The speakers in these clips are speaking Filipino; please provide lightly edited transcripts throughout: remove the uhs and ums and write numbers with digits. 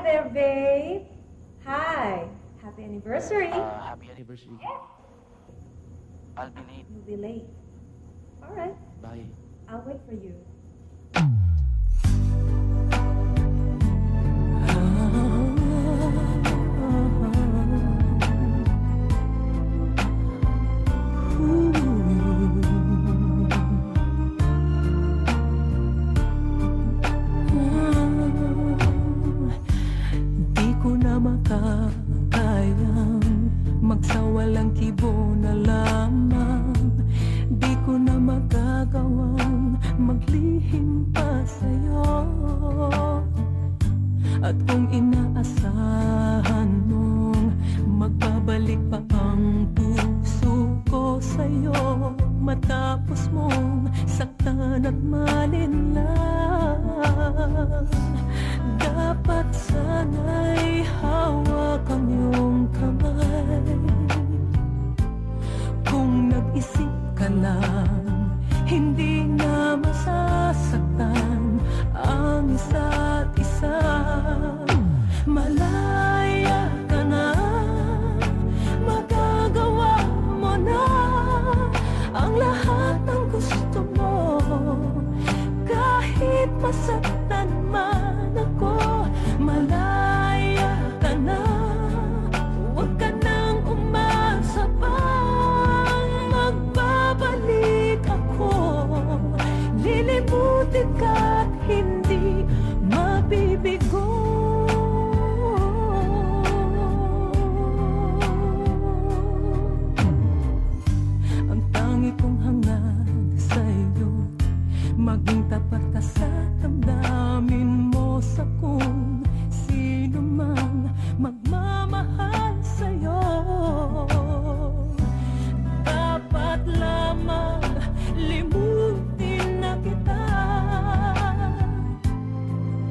there, babe. Hi. Happy anniversary. Happy anniversary. I'll be late. You'll be late. All right. Bye. I'll wait for you. Di ko na makakayang magsawalang kibo na lamang. Di ko na magagawang maglihim pa sa'yo. At kung inaasahan mong magbabalik pa ang puso ko sa'yo, matapos mong saktan at malinlang, dapat sana'y hawak ang iyong kamay. Kung nag-isip ka lang, hindi na masasaktan ang isa't isa. Malaya ka na, magagawa mo na ang lahat ng gusto mo. Kahit masaktan man ako, malaya ka na. Huwag ka nang umasa pang magbabalik ako. Lilimutin ka't hindi mabibigo. Ang tangi kong hangad sa'yo, maging tapat ka sa damdamin mo sa kung sino man magmamahal sa'yo. Dapat lamang limutin na kita.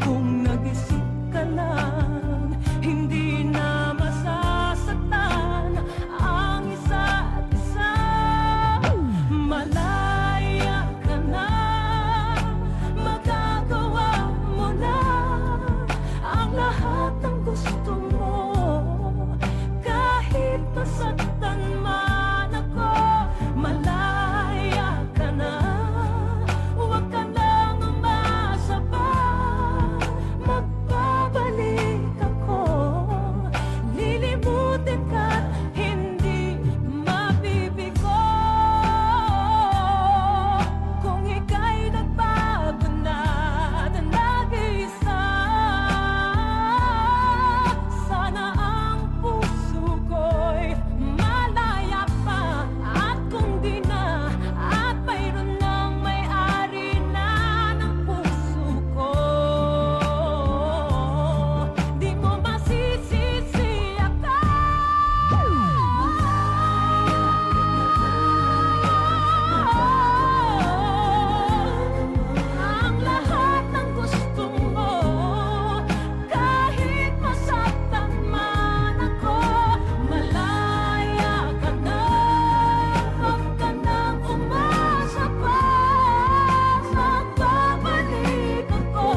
Kung nag-isip ka lang, hindi na masasaktan ang isa't isa. Malaya ka na, magagawa mo na ang lahat ng gusto mo. Kahit masaktan man ako, malaya ka na. Huwag ka lang umasa pa, magbabalik ako. Lilimutin ka't hindi mabibigo. Kung ika'y nagbago na at nag-iisa, sana ang puso ko'y malaya pa. At kung di na, at mayroon ng may-ari na ng puso ko, di mo masisisi ako. Ang lahat ng gusto mo, kahit masaktan man ako, malaya ka na. Huwag ka nang umasa pa, magbabalik ako.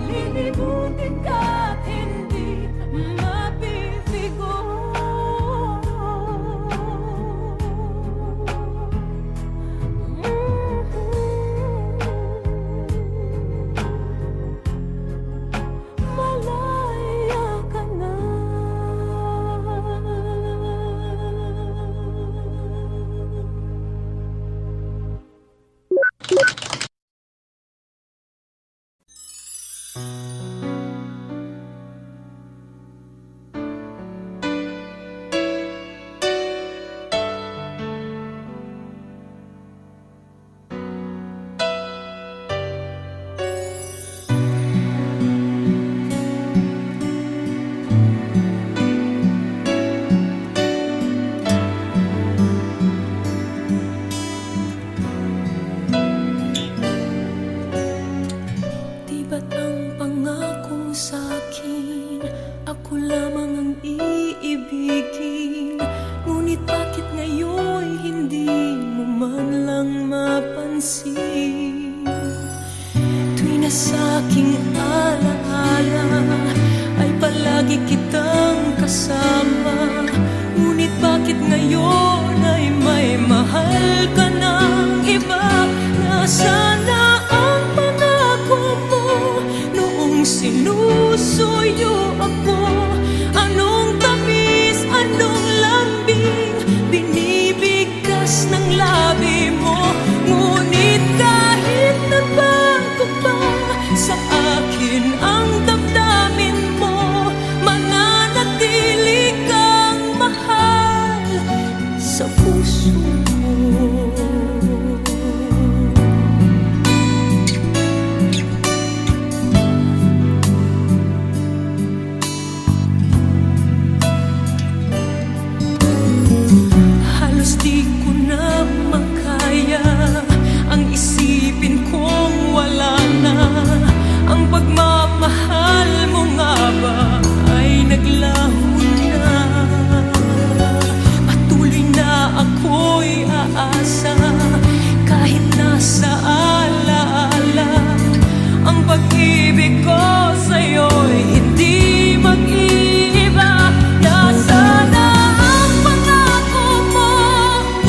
Lilimutin ka't hindi mabibigo. Malaya ka na. Di ba't ang pangako sa'kin, ako lamang ang iibigin? Ngunit bakit ngayon'y hindi mo man lang mapansin? Tuwing na sa'king alaala lagi kitang kasama. Ngunit bakit ngayon ay may mahal ka ng iba? Nasaan na ang pangako mo noong sinusuyo ako? Anong tamis, anong lambing binibigkas ng labi mo? Ngunit kahit nagbago pa sa akin ang damdamin mo, mananatili kang mahal sa puso mo. Halos di ko na makaya ang isipin kong wala na. Ang pagmamahal mo nga ba ay naglaho na? Patuloy na ako'y aasa kahit nasa alaala. Ang pag-ibig ko sa'yo'y hindi mag-iiba. Nasaan na ang pangako mo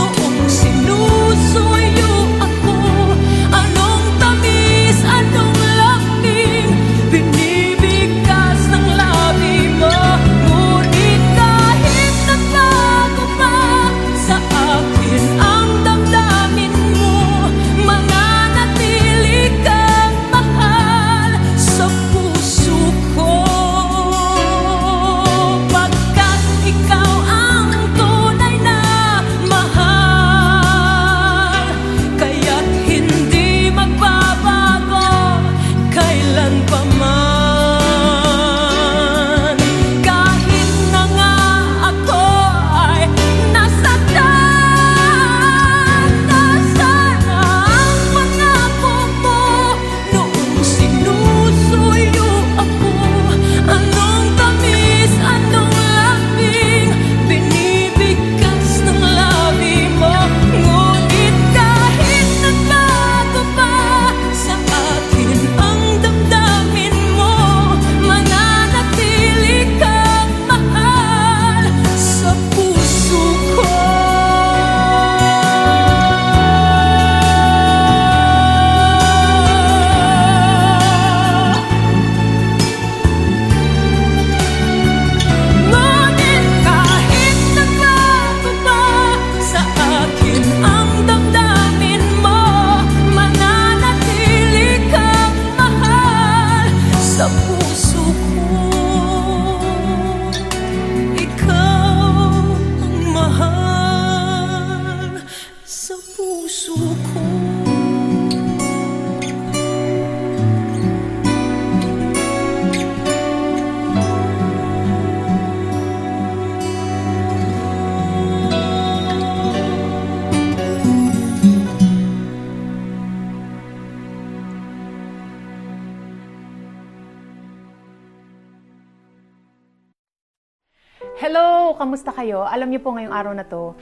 noong sinusuyo ako? Anong tamis, anong lambing binibigkas ng labi mo? Ngunit kahit nagbago pa sa akin ang damdamin mo, mananatili kang mahal sa puso ko. Pagkat ikaw ang tunay na mahal, kaya't hindi magbabago kailan pa man. Kahit na nga ako ay nasaktan, nasaan ang pangako mo noong sinusuyo ako? Anong tamis, anong lambing binibigkas ng labi mo? Ngunit kahit nagbago pa sa akin ang damdamin mo, mananatili kang mahal sa puso ko. Ngunit kahit nagbago pa sa akin ang damdamin mo, mananatili kang mahal sa puso ko. Ikaw ang mahal sa puso ko. Hello! Kamusta kayo? Alam niyo po ngayong araw na to,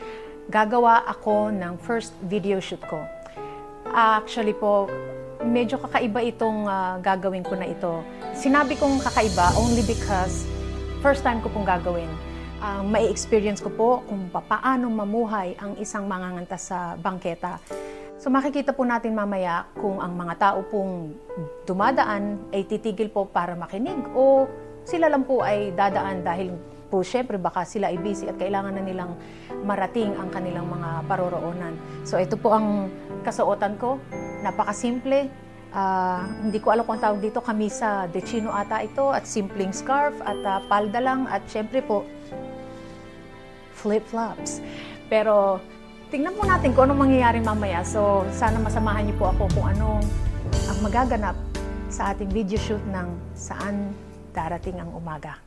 gagawa ako ng first video shoot ko. Actually po, medyo kakaiba itong gagawin ko na ito. Sinabi kong kakaiba only because first time ko pong gagawin. May experience ko po kung paano mamuhay ang isang manganganta sa bangketa. So makikita po natin mamaya kung ang mga tao pong dumadaan ay titigil po para makinig o sila lang po ay dadaan dahil po syempre baka sila ay busy at kailangan na nilang marating ang kanilang mga paroroonan. So ito po ang kasuotan ko, napakasimple. Hindi ko alam kung ang tawag dito, kamisa de chino ata ito at simpleng scarf at palda lang at syempre po flip-flops. Pero tingnan po natin kung anong mangyayari mamaya. So sana masamahan niyo po ako kung anong ang magaganap sa ating video shoot ng Saan Darating ang Umaga.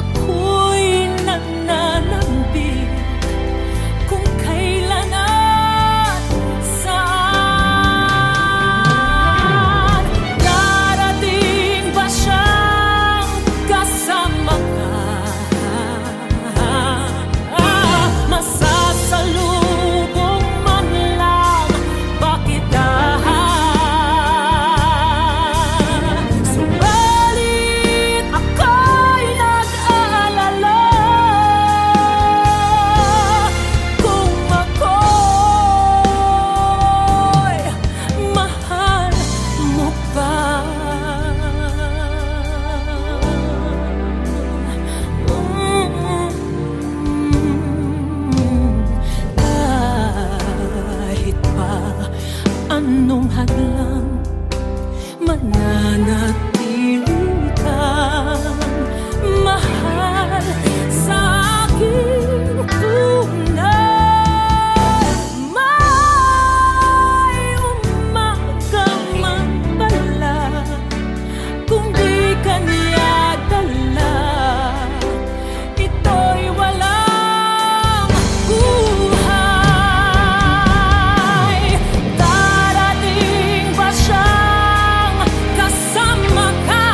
ako'y nananambik kung kailan at saan. Darating ba siyang kasama ka? Masasalubong man lang ba kita? Subalit ako'y nag-aalala kung ako'y mahal mo pa. Kahit pa anong hadlang, mananatili kang mahal sa aking tunay. May umaga man pala kung di ka niya dala, ito'y walang buhay. Darating ba siyang kasama ka?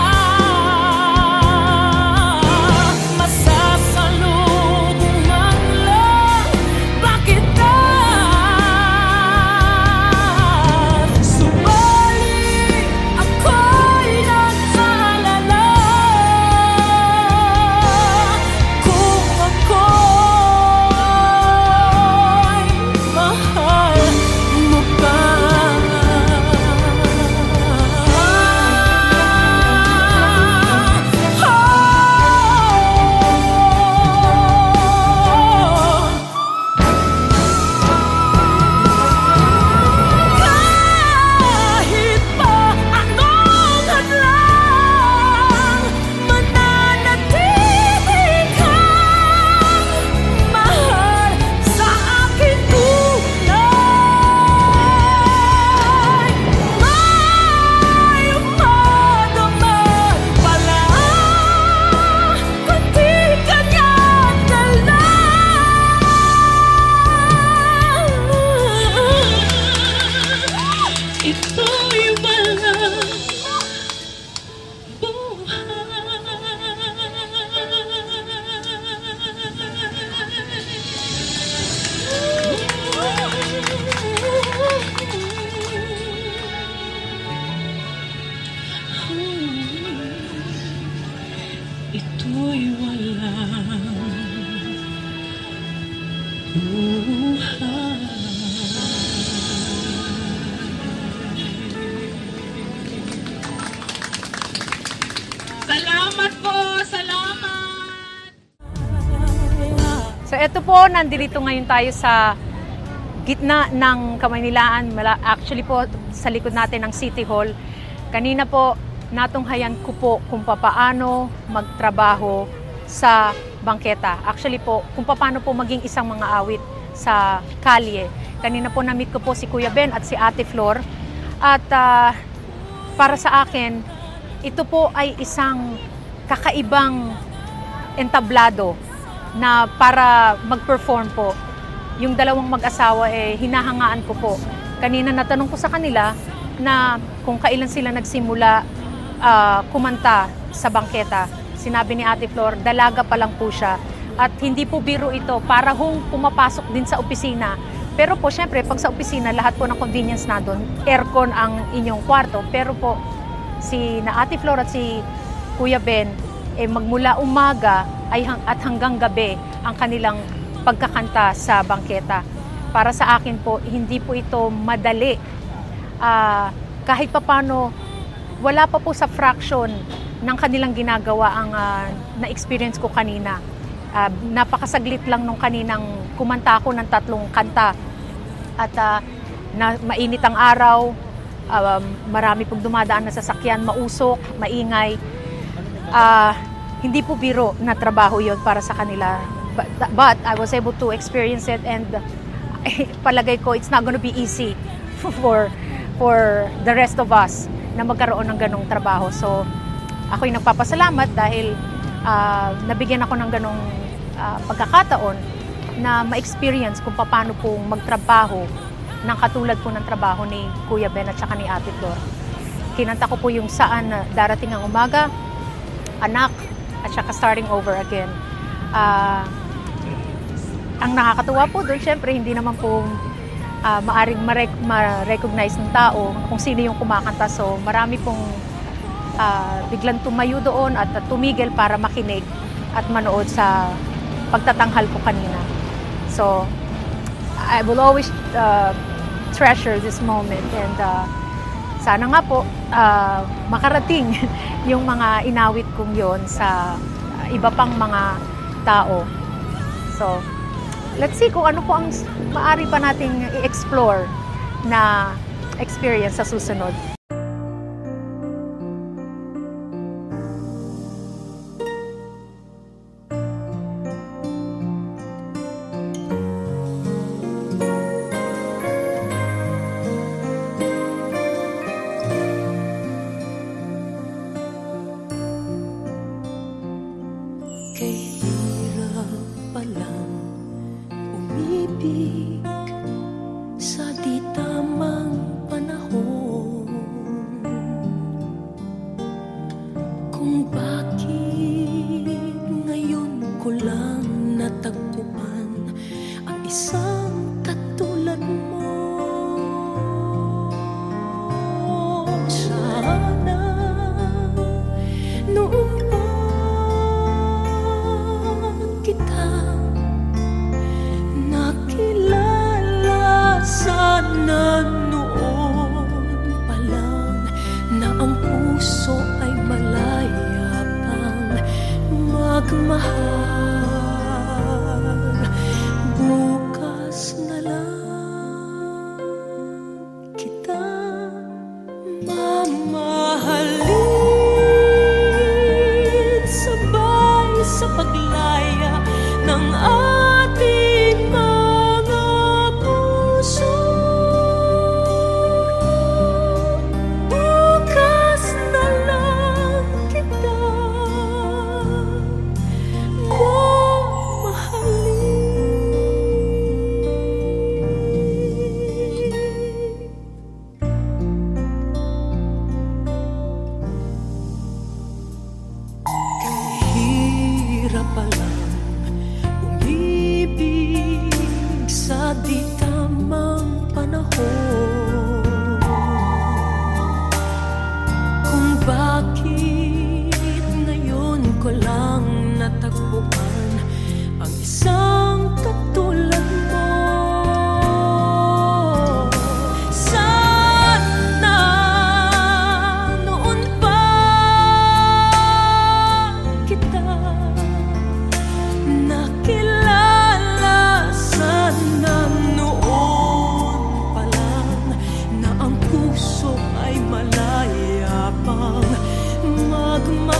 Masasalubong man lang ba kita? Subalit ako'y nag-aalala kung ako'y mahal mo pa. Kahit pa anong hadlang, mananatili kang mahal sa aking tunay. May umaga man pala kung di ka niya dala, ito'y walang buhay. Ito'y walang buhay. Salamat po, salamat. So ito po, nandito ngayon tayo sa gitna ng Kamaynilaan. Actually po, sa likod natin ng City Hall. Kanina po, natunghayan ko po kung paano magtrabaho sa bangketa. Actually po, kung paano po maging isang mga awit sa kalye. Kanina po na-meet ko po si Kuya Ben at si Ate Flor. At para sa akin, ito po ay isang kakaibang entablado na para mag-perform po. Yung dalawang mag-asawa hinahangaan ko po. Kanina natanong ko sa kanila na kung kailan sila nagsimula kumanta sa bangketa. Sinabi ni Ate Flor, dalaga pa lang po siya. At hindi po biro ito, para pumapasok din sa opisina. Pero po, syempre, pag sa opisina, lahat po ng convenience na doon, aircon ang inyong kwarto. Pero po, si na Ate Flor at si Kuya Ben, magmula umaga at hanggang gabi ang kanilang pagkakanta sa bangketa. Para sa akin po, hindi po ito madali. Kahit papano, wala pa po sa fraction ng kanilang ginagawa ang na-experience ko kanina. Napakasaglit lang nung kaninang kumanta ako ng 3 kanta. At mainit ang araw, marami pong dumadaan na sasakyan, mausok, maingay. Hindi po biro na trabaho yon para sa kanila. But I was able to experience it, and palagay ko it's not gonna be easy for the rest of us na magkaroon ng ganong trabaho. So ako'y nagpapasalamat dahil nabigyan ako ng ganong pagkakataon na ma-experience kung paano po magtrabaho ng katulad po ng trabaho ni Kuya Ben at saka ni Ate Flor. Kinanta ko po yung Saan Darating ang Umaga, Anak, at saka Starting Over Again. Ang nakakatuwa po doon, syempre, hindi naman po maaring ma-recognize ng tao kung sino yung kumakanta. So, marami pong biglang tumayo doon at tumigil para makinig at manood sa pagtatanghal ko kanina. So, I will always treasure this moment and sana nga po makarating yung mga inawit kong yon sa iba pang mga tao. So, let's see kung ano po ang maaari pa nating i-explore na experience sa susunod. Kay hirap palang umibig sa di tamang panahon, kung bakit ngayon ko lang natagpuan ang isang katulad mo. Sana noon pa kita nakilala, sana noon pa lang na ang puso ay malaya pang magmahal. Bukas na lang kita mamahalin, sabay sa paglaya ng ating mga puso. Bukas na lang kita mamahalin. Hirap palang umibig sa di tamang panahon, kung bakit ngayon ko lang natagpuan ang isang katulad mo. Sana noon pa kita nakilala, sana noon pa lang na ang puso ay malaya pang magmahal.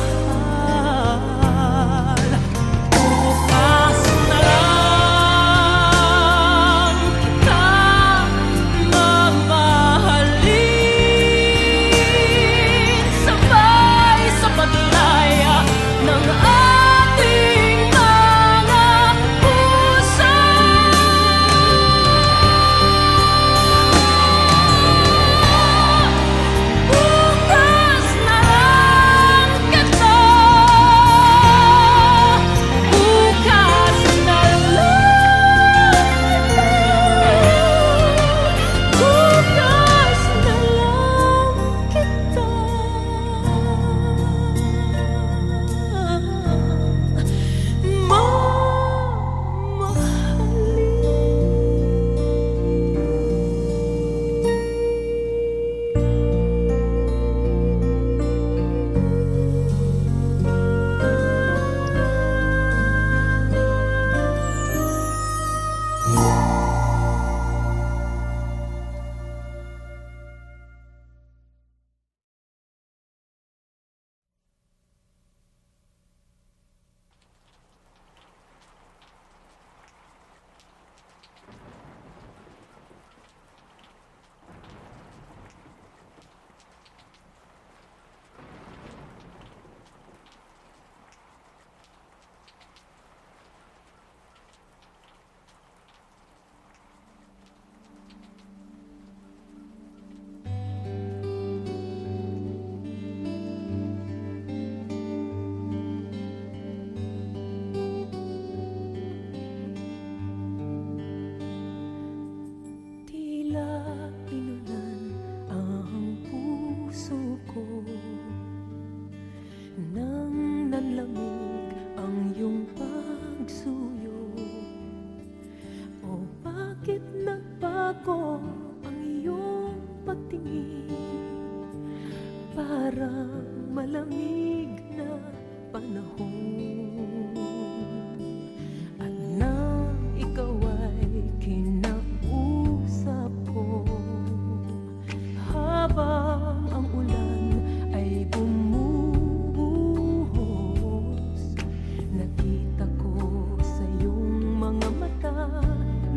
Bukas na lang kita mamahalin, sabay sa paglaya ng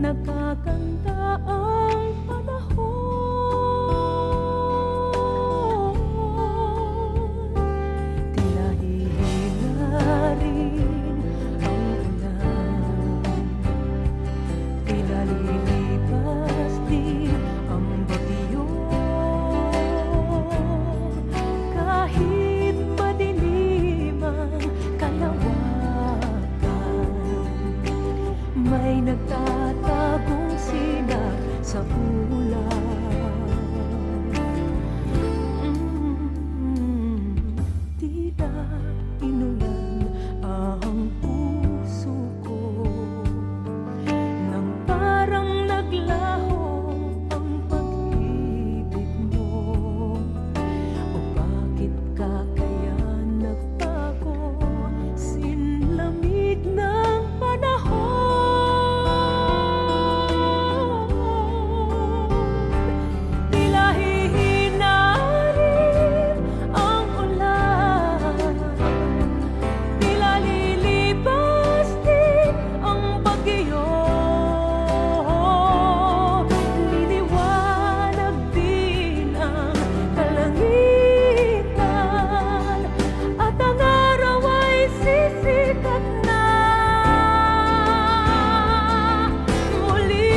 nagkaganda ang panahon. Tila hihina rin ang ulan, tila lilipas din ang bagyo. Kahit madilim ang kalawakan, may nagtatagong sinag sa ulan. Tila inulan ang puso ko, nang parang naglaho ang pag-ibig mo. O bakit ka kaya nagbago, sinlamig ng panahon? Tila hihina rin ang ulan, tila lilipas din ang bagyo. Liliwanag din ang kalangitan, at ang araw ay sisikat na muli.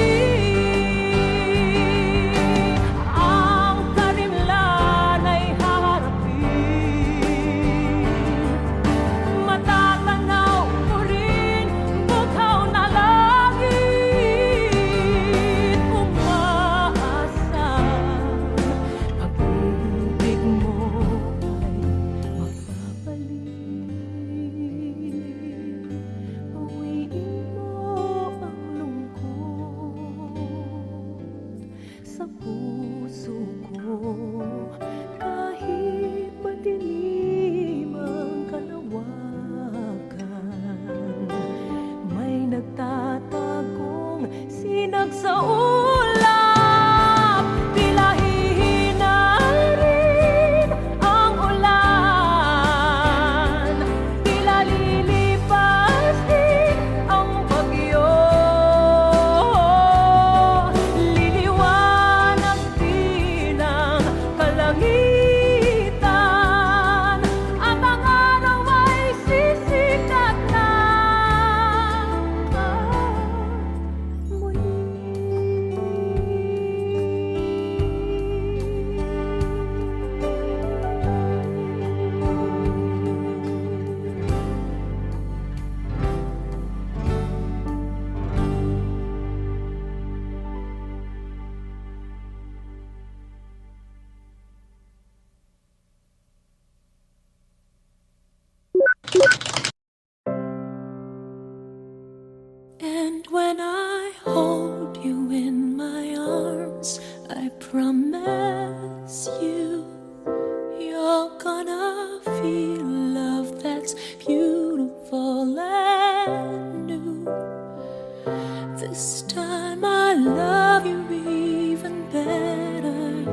Ang karimlan ay haharapin, matatanaw ko rin bughaw na langit. Umaasang pag-ibig mo ay magbabalik. Bawiin mo ang lungkot sa puso ko. Kahit madilim ang kalawakan, may nagtatagong sinag sa ulap. Tila hihina rin ang ulan, tila lilipas din ang bagyo. Liliwanag din ang kalangitan, at ang araw ay sisikat na muli. And when I hold you in my arms, I promise you, you're gonna feel love that's beautiful and new. This time I love you even better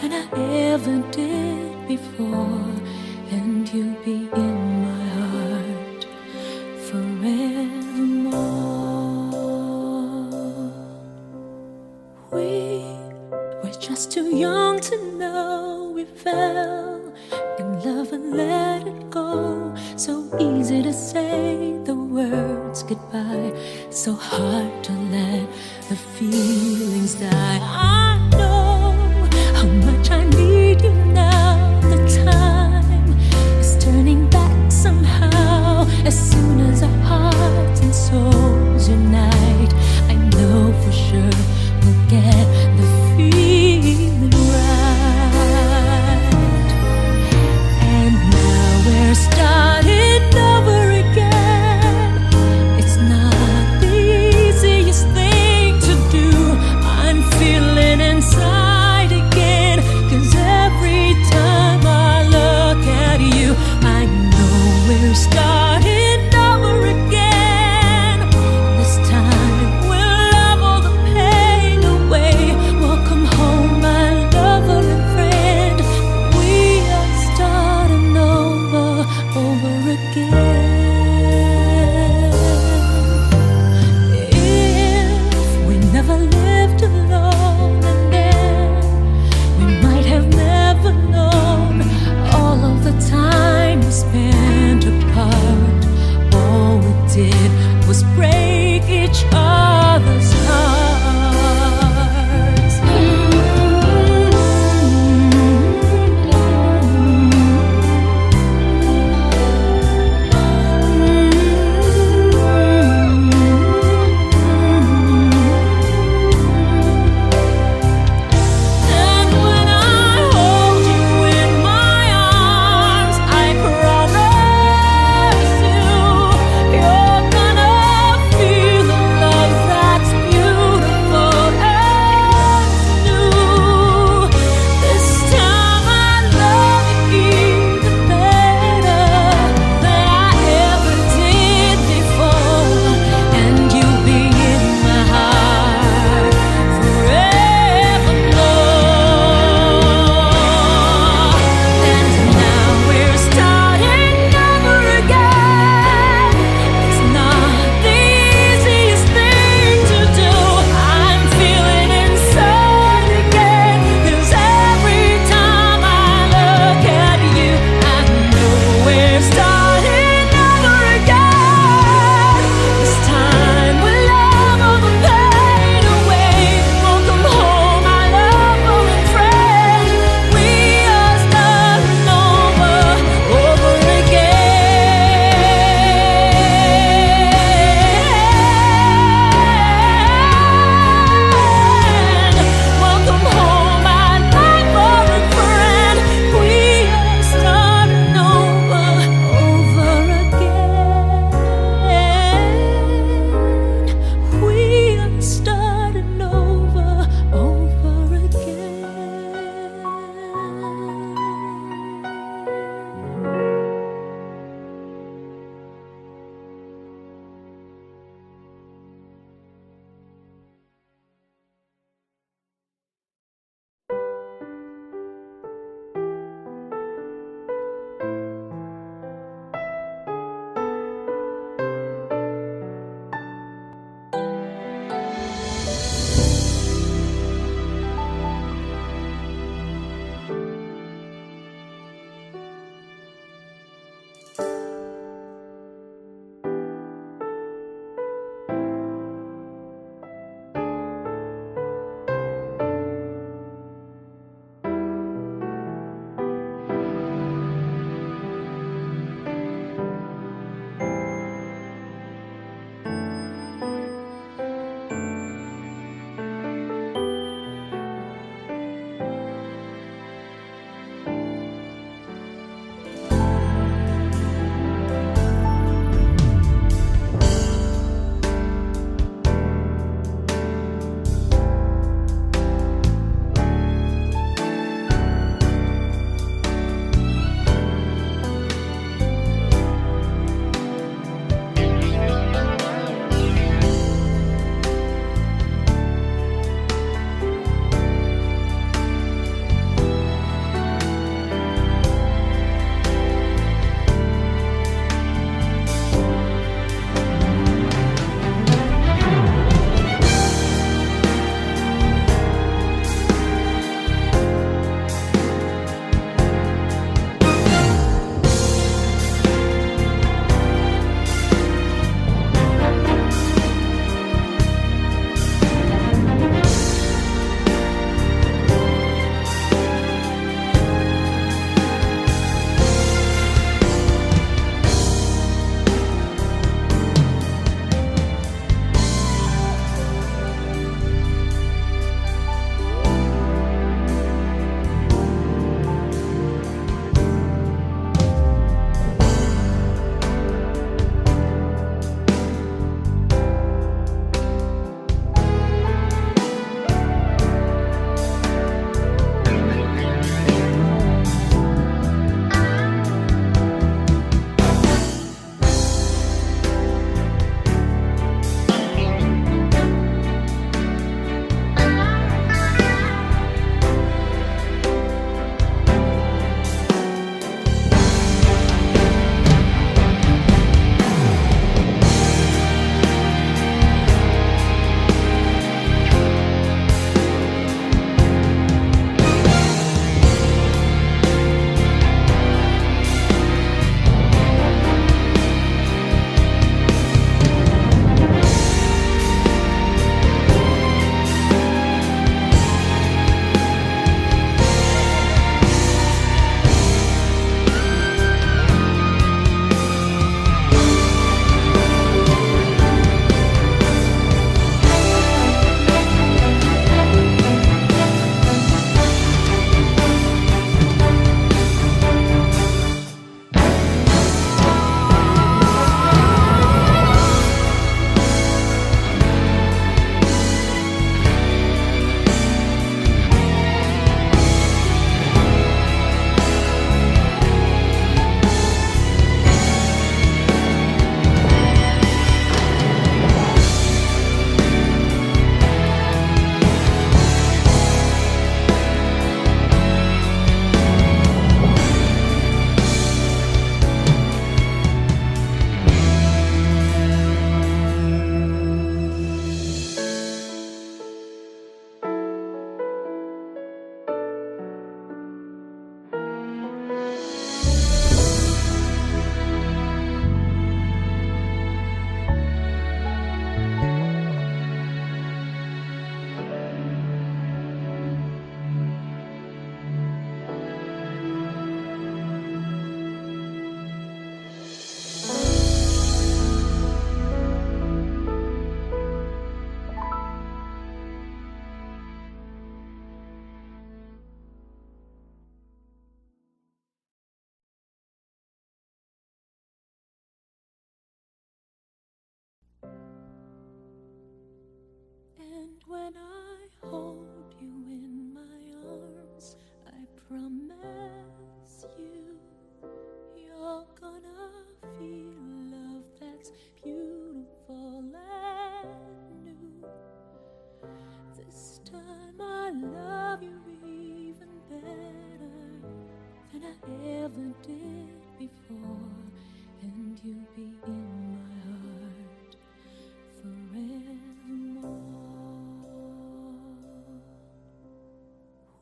than I ever did before, and you'll be in my heart forevermore. We were just too young to know we fell in love and let it go. So easy to say the words goodbye, so hard to let the feelings die. I know how much I need you now. The time is turning back somehow. As soon as our hearts and souls unite, I know for sure we'll get the feeling right. And now we're starting over again. It's not the easiest thing to do. I'm feeling inside again, 'cause every time I look at you, I know we're starting was break each other's hearts. And when I hold you in my arms, I promise you, you're gonna And when I hold you in my arms, I promise you're gonna feel love that's beautiful and new. This time I love you even better than I ever did before, and you'll be in my heart forevermore.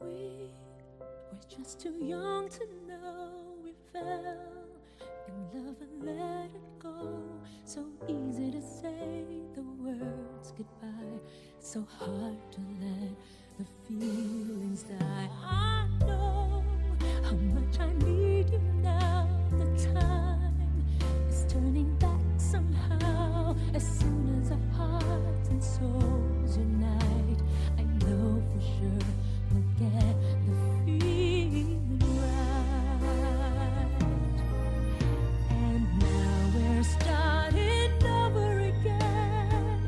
We were just too young to know we fell in love and let it go. So easy to say the words goodbye, so hard to let the feelings die. I know how much I need you now. The time is turning back somehow. As soon as our hearts and souls unite, I know for sure we'll get the feeling right. And now we're starting over again.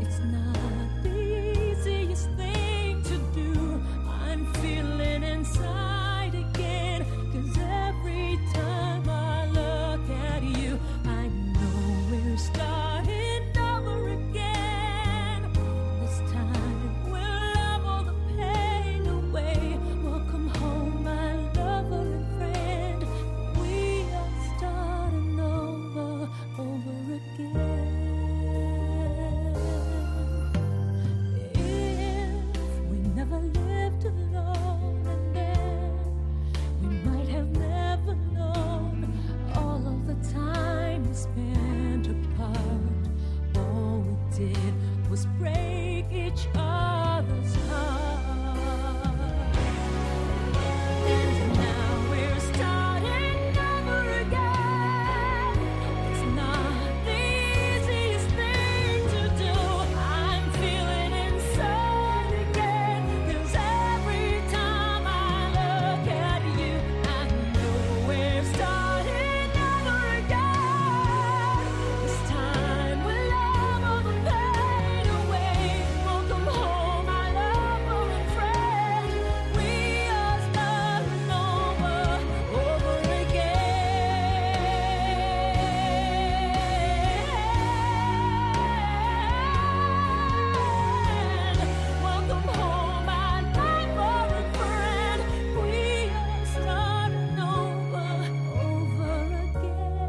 It's not the easiest thing to do. I'm feeling inside again, 'cause every time I look at you, I know we're starting over again. This time we'll love all the pain away. Welcome home, my lover and friend. We are starting over again. If we never lived alone, and then we might have never known all of the time we spent apart. All we did was break each other's heart. And now we're starting over again. It's not the easiest thing to do. I'm feeling inside again, 'cause every time I look at you, I know we're starting over again. This time we'll love all the pain away. Welcome home, my lover and friend. We are starting over again. Welcome home, my lover and friend. We are starting over again.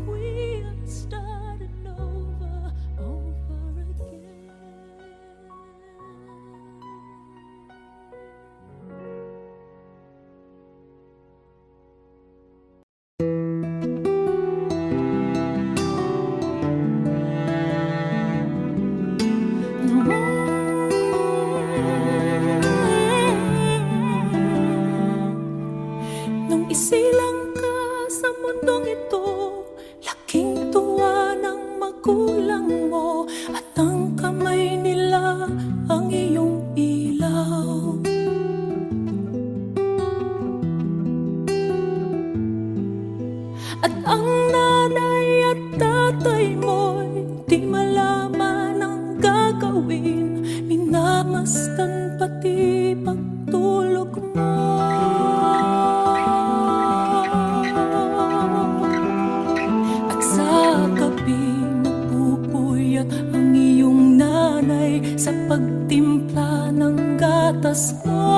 We are starting over again. Nung isilang ka sa mundong ito, laking tuwa ng magulang mo, at ang kamay nila ang iyong ilaw. At ang nanay at tatay mo'y di malaman ang gagawin, minamasdan pati pagtulog mo. At sa gabi napupuyat ang iyong nanay sa pagtimpla ng gatas mo.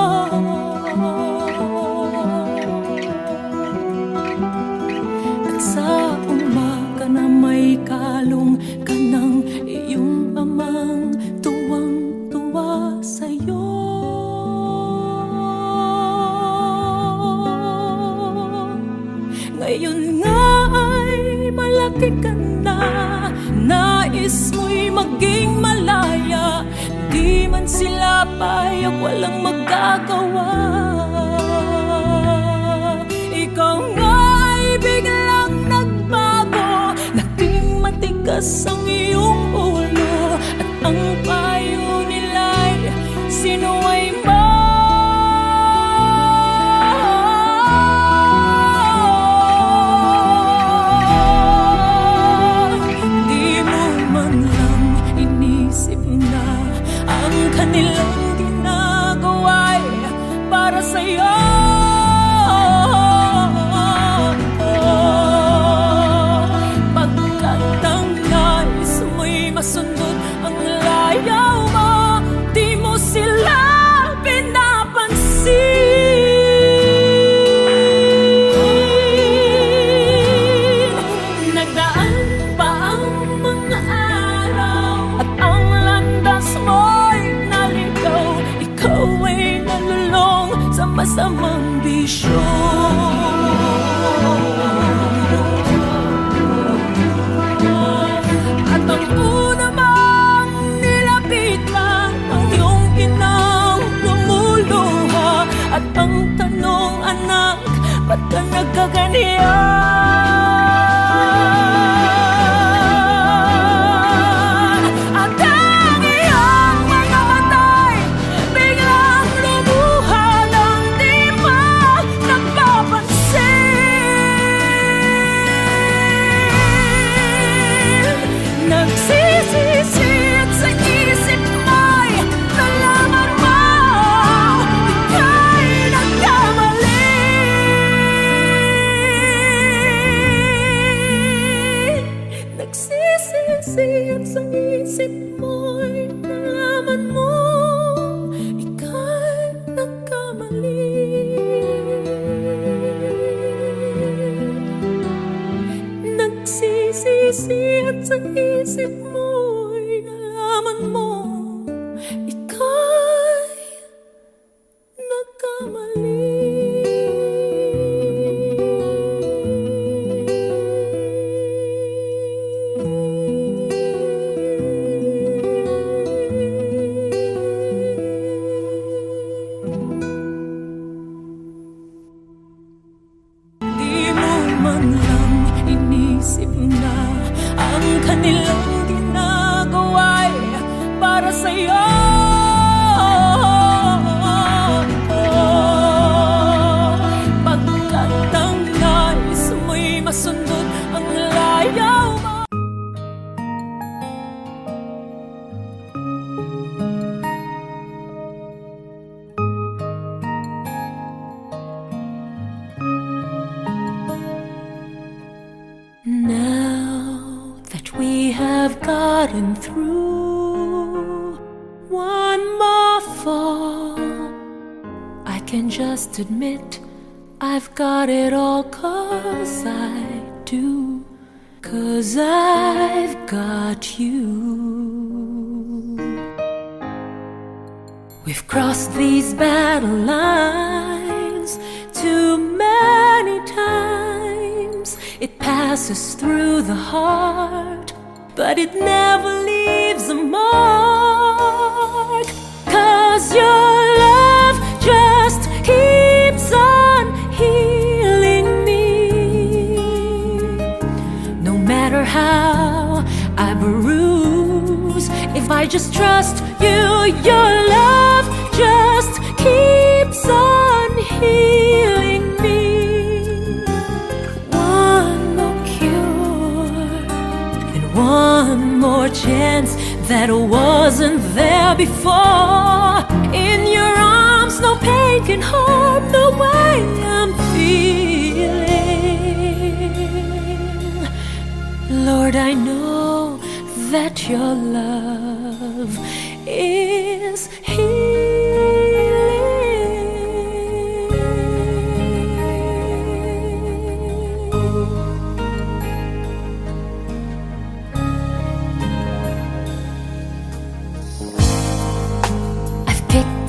At sa umaga na may kalong ka ng iyong amang tuwang-tuwa sa'yo. Ngayon nga ay malaki ka na, nais mo'y maging malaya. Di man sila payak, walang magagawa. Ikaw nga ay biglang nagbago, naging matigas ang iyong ulo, at ang payo nila'y sinuway mo. Di mo At ang una mang nilapit lang ang iyong inang lumuluha. At ang tanong, anak, ba't ka nagkaganyan? At ang iyong mga matay biglang lumuha nang di pa napapansin. Nagsisisi at sa isip mo'y nalaman mo ika'y nagkamali. Nagsisisi at sa isip mo'y nalaman mo ika'y nagkamali. Nagsisisi at sa isip mo'y nalaman mo ika'y nagkamali. Di mo man lang inisip na ang kanilang ginagawa'y para sa'yo. Pagkat ang nais mo'y masundot ang layaw mo. Now that we have gotten through one more fall, I can just admit I've got it all, 'cause I do. 'Cause I've got you. We've crossed these battle lines too many times. It passes through the heart, but it never leaves a mark. 'Cause your love just keeps on healing me. No matter how I bruise, if I just trust you, your love just keeps on healing me. One more cure and one more chance that wasn't there before. In your arms, no pain can harm the way I'm feeling. Lord, I know that your love is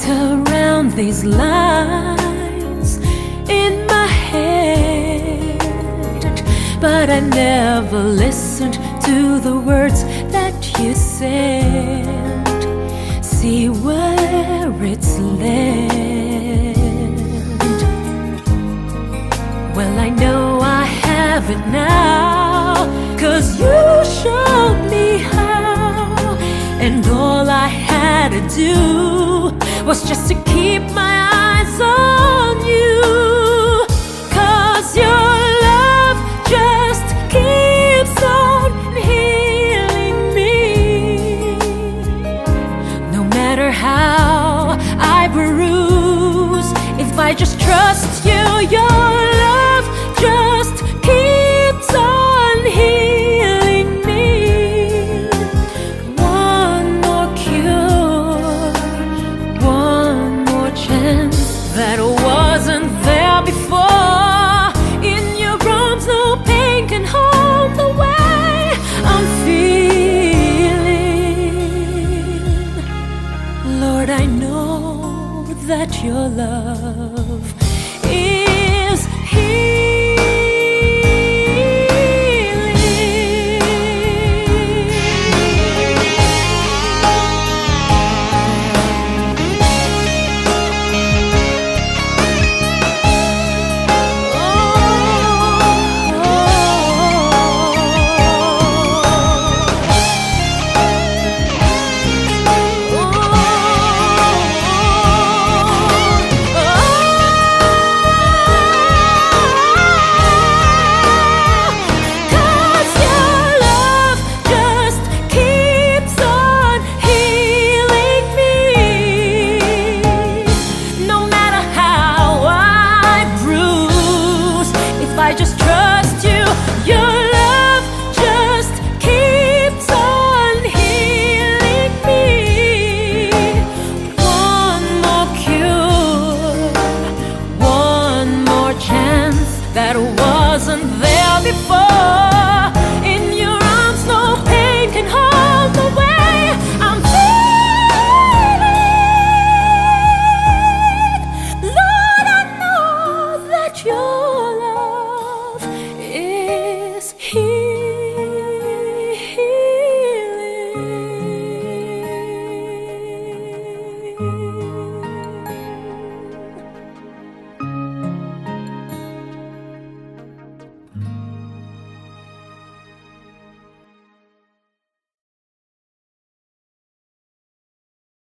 around these lines in my head, but I never listened to the words that you said. See where it's led. Well, I know I have it now, 'cause you showed me how, and all I had to do was just to keep my eyes on you. 'Cause your love just keeps on healing me. No matter how I bruise, if I just trust you, your love just keeps on healing me. One more cure, one more chance that wasn't there before. In your arms, no pain can harm the way I'm feeling. Lord, I know that your love